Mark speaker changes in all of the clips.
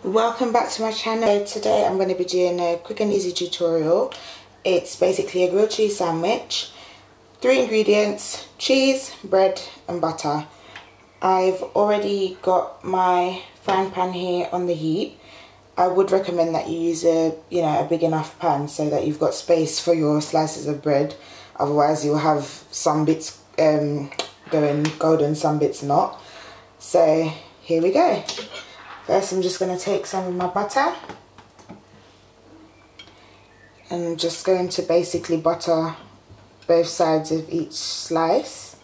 Speaker 1: Welcome back to my channel. Today I'm going to be doing a quick and easy tutorial. It's basically a grilled cheese sandwich. 3 ingredients: cheese, bread and butter. I've already got my frying pan here on the heat. I would recommend that you use a big enough pan so that you've got space for your slices of bread. Otherwise you'll have some bits going golden, some bits not. So here we go. First I'm just going to take some of my butter and I'm just going to basically butter both sides of each slice.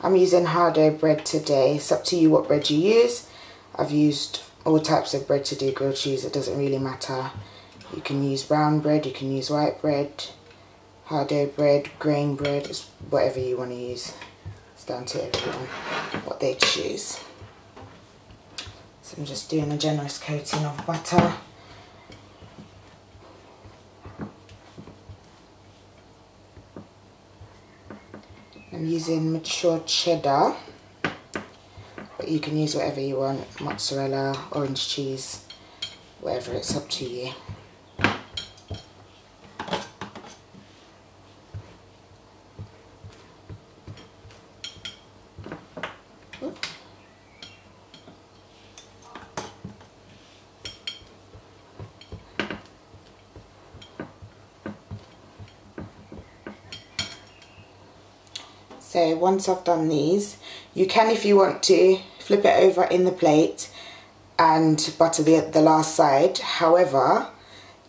Speaker 1: I'm using Hardough bread today. It's up to you what bread you use. I've used all types of bread to do grilled cheese. It doesn't really matter. You can use brown bread, you can use white bread, Hardough bread, grain bread, it's whatever you want to use. It's down to everyone what they choose. So I'm just doing a generous coating of butter. I'm using mature cheddar, but you can use whatever you want, mozzarella, orange cheese, whatever, it's up to you. So once I've done these, you can, if you want to, flip it over in the plate and butter the last side. However,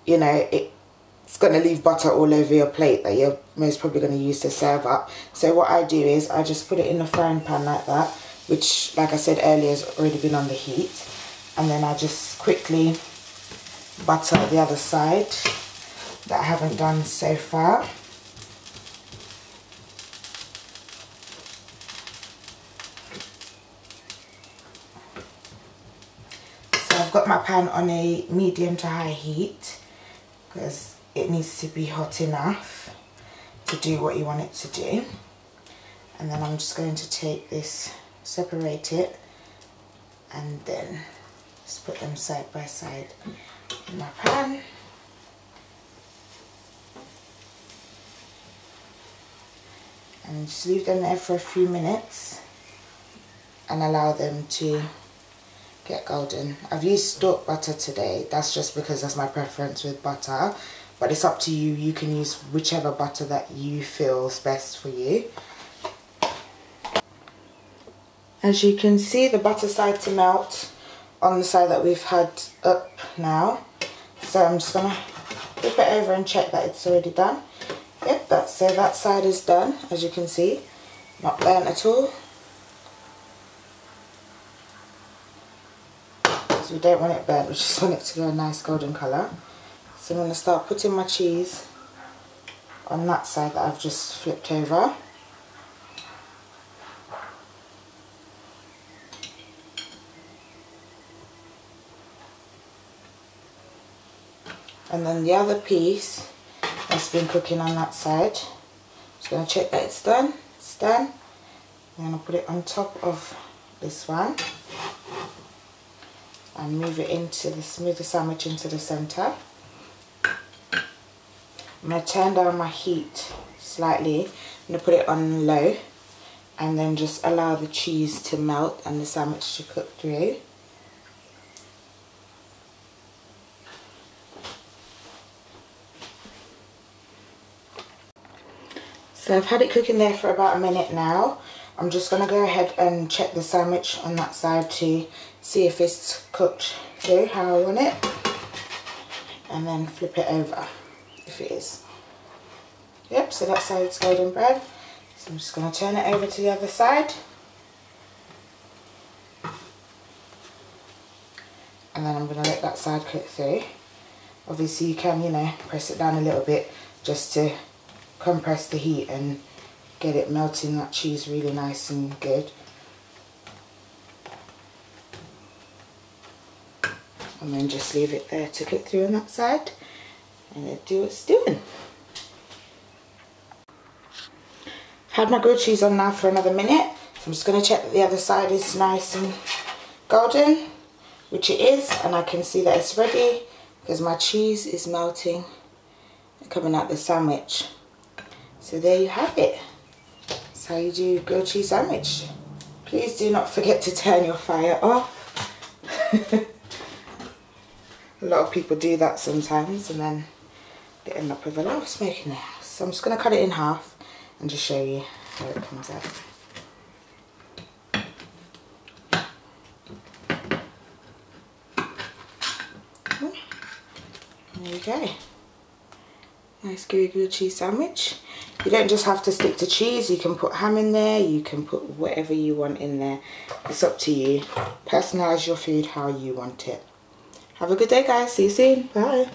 Speaker 1: you know, it's going to leave butter all over your plate that you're most probably going to use to serve up. So what I do is I just put it in the frying pan like that, which, like I said earlier, has already been on the heat. And then I just quickly butter the other side that I haven't done so far. I've got my pan on a medium to high heat because it needs to be hot enough to do what you want it to do. And then I'm just going to take this, separate it, and then just put them side by side in my pan. And just leave them there for a few minutes and allow them to get golden. I've used stork butter today. That's just because that's my preference with butter, but it's up to you. You can use whichever butter that you feel is best for you. As you can see, the butter started to melt on the side that we've had up now. So I'm just gonna flip it over and check that it's already done. Yep, that side is done, as you can see, not burnt at all. We don't want it burnt, we just want it to go a nice golden colour. So I'm going to start putting my cheese on that side that I've just flipped over. And then the other piece that's been cooking on that side, just going to check that it's done. It's done. I'm going to put it on top of this one and move it move the sandwich into the center. I'm going to turn down my heat slightly. I'm going to put it on low and then just allow the cheese to melt and the sandwich to cook through. So I've had it cooking there for about a minute now. I'm just going to go ahead and check the sandwich on that side to see if it's cooked through how I want it, and then flip it over if it is. Yep, so that side's golden brown. So I'm just going to turn it over to the other side, and then I'm going to let that side cook through. Obviously you can, press it down a little bit just to compress the heat and get it melting that cheese really nice and good. And then just leave it there to cook through on that side and it'll do what it's doing. I've had my grilled cheese on now for another minute, so I'm just going to check that the other side is nice and golden. which it is, and I can see that it's ready because my cheese is melting and coming out the sandwich. So there you have it. That's how you do grilled cheese sandwich. Please do not forget to turn your fire off. A lot of people do that sometimes and then they end up with a lot of smoke in their house. So I'm just going to cut it in half and just show you how it comes out. There we go. Nice gooey grilled cheese sandwich. You don't just have to stick to cheese, you can put ham in there, you can put whatever you want in there. It's up to you. Personalise your food how you want it. Have a good day guys, see you soon, bye.